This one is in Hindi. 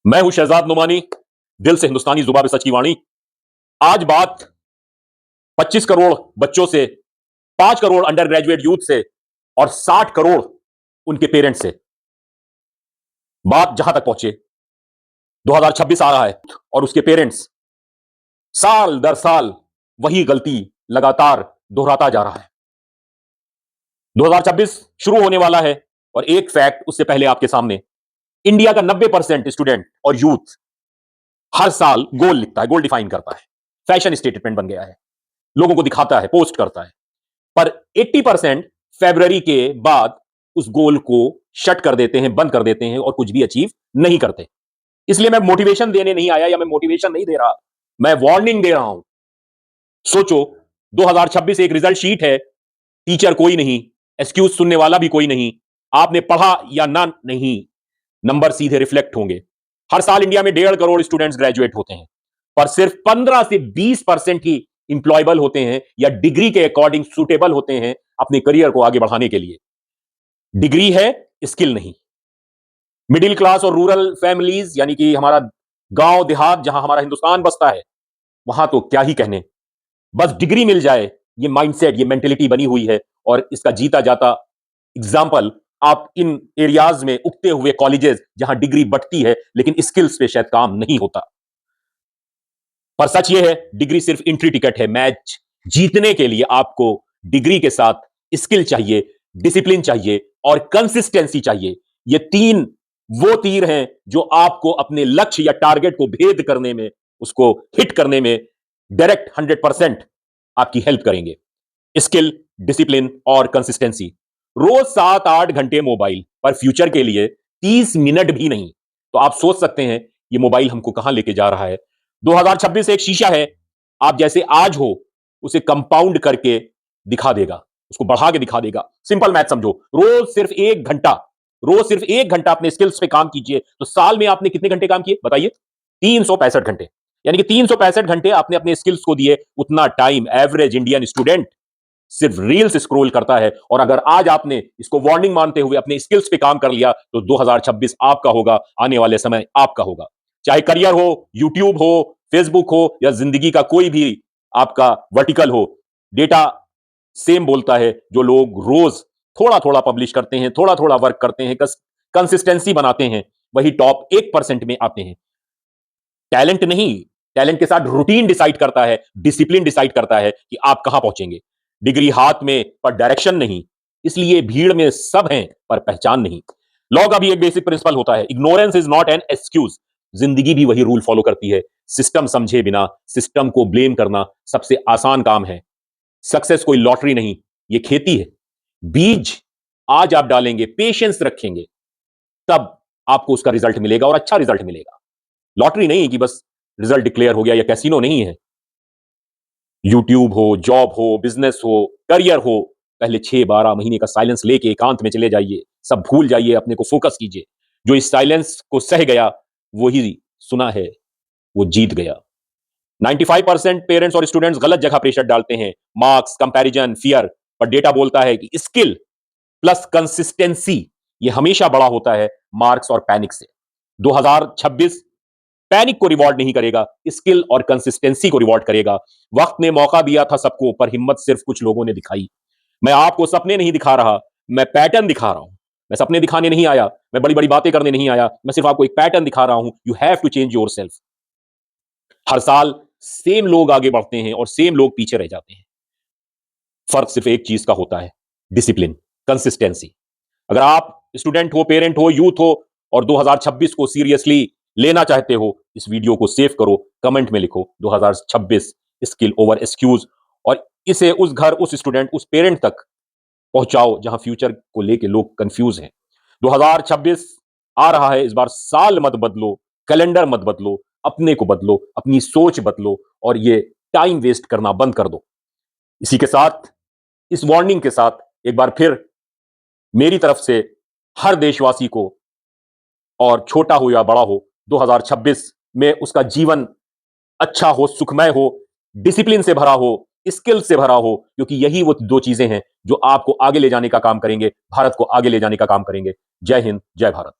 मैं हूं शहजाद नुमानी, दिल से हिंदुस्तानी, जुबान पे सच की वाणी। आज बात 25 करोड़ बच्चों से, 5 करोड़ अंडर ग्रेजुएट यूथ से और 60 करोड़ उनके पेरेंट्स से। बात जहां तक पहुंचे, 2026 आ रहा है और उसके पेरेंट्स साल दर साल वही गलती लगातार दोहराता जा रहा है। 2026 शुरू होने वाला है और एक फैक्ट उससे पहले आपके सामने, इंडिया का 90% स्टूडेंट और यूथ हर साल गोल लिखता है, गोल डिफाइन करता है, फैशन स्टेटमेंट बन गया है, लोगों को दिखाता है, पोस्ट करता है, पर 80% फरवरी के बाद उस गोल को शट कर देते हैं, बंद कर देते हैं और कुछ भी अचीव नहीं करते। इसलिए मैं मोटिवेशन देने नहीं आया, या मैं मोटिवेशन नहीं दे रहा, मैं वार्निंग दे रहा हूं। सोचो, 2026 एक रिजल्ट शीट है, टीचर कोई नहीं, एक्सक्यूज सुनने वाला भी कोई नहीं, आपने पढ़ा या ना नहीं, नंबर सीधे रिफ्लेक्ट होंगे। हर साल इंडिया में 1.5 करोड़ स्टूडेंट्स ग्रेजुएट होते हैं, पर सिर्फ 15 से 20% ही इंप्लॉयबल होते हैं या डिग्री के अकॉर्डिंग सुटेबल होते हैं अपने करियर को आगे बढ़ाने के लिए। डिग्री है, स्किल नहीं। मिडिल क्लास और रूरल फैमिलीज, यानी कि हमारा गांव देहात जहां हमारा हिंदुस्तान बसता है, वहां तो क्या ही कहने, बस डिग्री मिल जाए, ये माइंडसेट, ये मेंटेलिटी बनी हुई है। और इसका जीता जाता एग्जाम्पल आप इन एरियाज में उगते हुए कॉलेजेस, जहां डिग्री बढ़ती है लेकिन स्किल्स पे शायद काम नहीं होता। पर सच ये है, डिग्री सिर्फ एंट्री टिकट है। मैच जीतने के लिए आपको डिग्री के साथ स्किल चाहिए, डिसिप्लिन चाहिए और कंसिस्टेंसी चाहिए। ये तीन वो तीर हैं जो आपको अपने लक्ष्य या टारगेट को भेद करने में, उसको हिट करने में डायरेक्ट 100% आपकी हेल्प करेंगे। स्किल, डिसिप्लिन और कंसिस्टेंसी। रोज 7-8 घंटे मोबाइल, पर फ्यूचर के लिए 30 मिनट भी नहीं। तो आप सोच सकते हैं ये मोबाइल हमको कहां लेके जा रहा है। 2026 एक शीशा है, आप जैसे आज हो उसे कंपाउंड करके दिखा देगा, उसको बढ़ा के दिखा देगा। सिंपल मैथ समझो, रोज सिर्फ 1 घंटा अपने स्किल्स पे काम कीजिए, तो साल में आपने कितने घंटे काम किए बताइए? 365 घंटे। यानी कि 365 घंटे आपने अपने स्किल्स को दिए। उतना टाइम एवरेज इंडियन स्टूडेंट सिर्फ रील्स स्क्रॉल करता है। और अगर आज आपने इसको वार्निंग मानते हुए अपने स्किल्स पे काम कर लिया, तो 2026 आपका होगा, आने वाले समय आपका होगा। चाहे करियर हो, यूट्यूब हो, फेसबुक हो या जिंदगी का कोई भी आपका वर्टिकल हो, डेटा सेम बोलता है। जो लोग रोज थोड़ा थोड़ा पब्लिश करते हैं, थोड़ा थोड़ा वर्क करते हैं, कंसिस्टेंसी बनाते हैं, वही टॉप 1% में आते हैं। टैलेंट नहीं, टैलेंट के साथ रूटीन डिसाइड करता है, डिसिप्लिन डिसाइड करता है कि आप कहां पहुंचेंगे। डिग्री हाथ में पर डायरेक्शन नहीं। इसलिए भीड़ में सब हैं पर पहचान नहीं। लॉ का भी एक बेसिक प्रिंसिपल होता है, ignorance is not an excuse. जिंदगी भी वही रूल फॉलो करती है। सिस्टम समझे बिना सिस्टम को ब्लेम करना सबसे आसान काम है। सक्सेस कोई लॉटरी नहीं, ये खेती है। बीज आज आप डालेंगे, पेशेंस रखेंगे, तब आपको उसका रिजल्ट मिलेगा और अच्छा रिजल्ट मिलेगा। लॉटरी नहीं है कि बस रिजल्ट डिक्लेयर हो गया, या कैसीनो नहीं है। यूट्यूब हो, जॉब हो, बिजनेस हो, करियर हो, पहले 6-12 महीने का साइलेंस लेके एकांत में चले जाइए, सब भूल जाइए, अपने को फोकस कीजिए। जो इस साइलेंस को सह गया, वही सुना है, वो जीत गया। 95% पेरेंट्स और स्टूडेंट्स गलत जगह प्रेशर डालते हैं, मार्क्स, कंपैरिजन, फियर। पर डेटा बोलता है कि स्किल प्लस कंसिस्टेंसी ये हमेशा बड़ा होता है मार्क्स और पैनिक से। 2026 पैनिक को रिवॉर्ड नहीं करेगा, स्किल और कंसिस्टेंसी को रिवॉर्ड करेगा। वक्त ने मौका दिया था सबको, पर हिम्मत सिर्फ कुछ लोगों ने दिखाई। मैं आपको सपने नहीं दिखा रहा, मैं पैटर्न दिखा रहा हूं। मैं सपने दिखाने नहीं आया, मैं बड़ी बड़ी बातें करने नहीं आया, मैं सिर्फ आपको एक पैटर्न दिखा रहा हूं। You have to change yourself. हर साल सेम लोग आगे बढ़ते हैं और सेम लोग पीछे रह जाते हैं। फर्क सिर्फ एक चीज का होता है, डिसिप्लिन, कंसिस्टेंसी। अगर आप स्टूडेंट हो, पेरेंट हो, यूथ हो और 2026 को सीरियसली लेना चाहते हो, इस वीडियो को सेव करो, कमेंट में लिखो 2026 स्किल ओवर एक्सक्यूज, और इसे उस घर, उस स्टूडेंट, उस पेरेंट तक पहुंचाओ जहां फ्यूचर को लेके लोग कंफ्यूज हैं। 2026 आ रहा है, इस बार साल मत बदलो, कैलेंडर मत बदलो, अपने को बदलो, अपनी सोच बदलो और ये टाइम वेस्ट करना बंद कर दो। इसी के साथ, इस वार्निंग के साथ, एक बार फिर मेरी तरफ से हर देशवासी को, और छोटा हो या बड़ा हो, 2026 में उसका जीवन अच्छा हो, सुखमय हो, डिसिप्लिन से भरा हो, स्किल से भरा हो, क्योंकि यही वो दो चीजें हैं जो आपको आगे ले जाने का काम करेंगे, भारत को आगे ले जाने का काम करेंगे। जय हिंद, जय भारत।